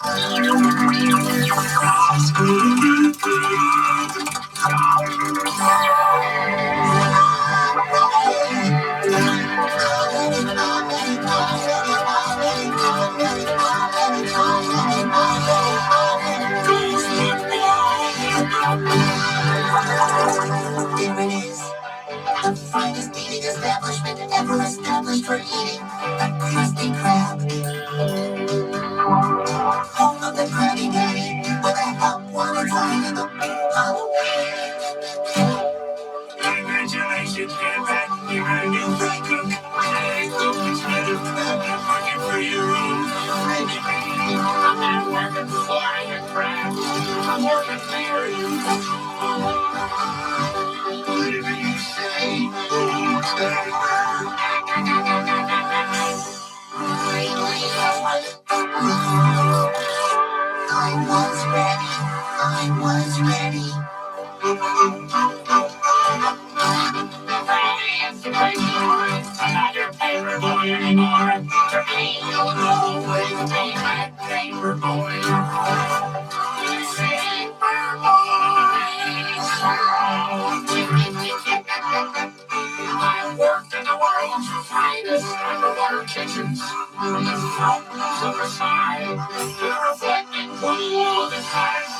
Here it is, the finest eating establishment ever established for eating the Krusty Krab. Home of the Krabby Patty, with a hot water line in the hot. Congratulations, GrandPat, you're our new friend cook. Hey, look, it's better than I'm working for your own. I'm not working for you, Krab. I'm working for you. Whatever you say. I was ready. I was ready. I'm not your favorite boy anymore. To me, you'll always be my favorite boy. Favorite boy. I worked in the world's finest underwater kitchens. From the front to the side, the reflecting pool that has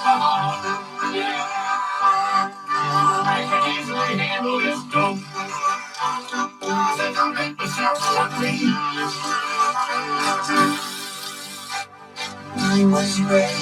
I can easily handle this dope. I think I'll make myself ugly. I was ready.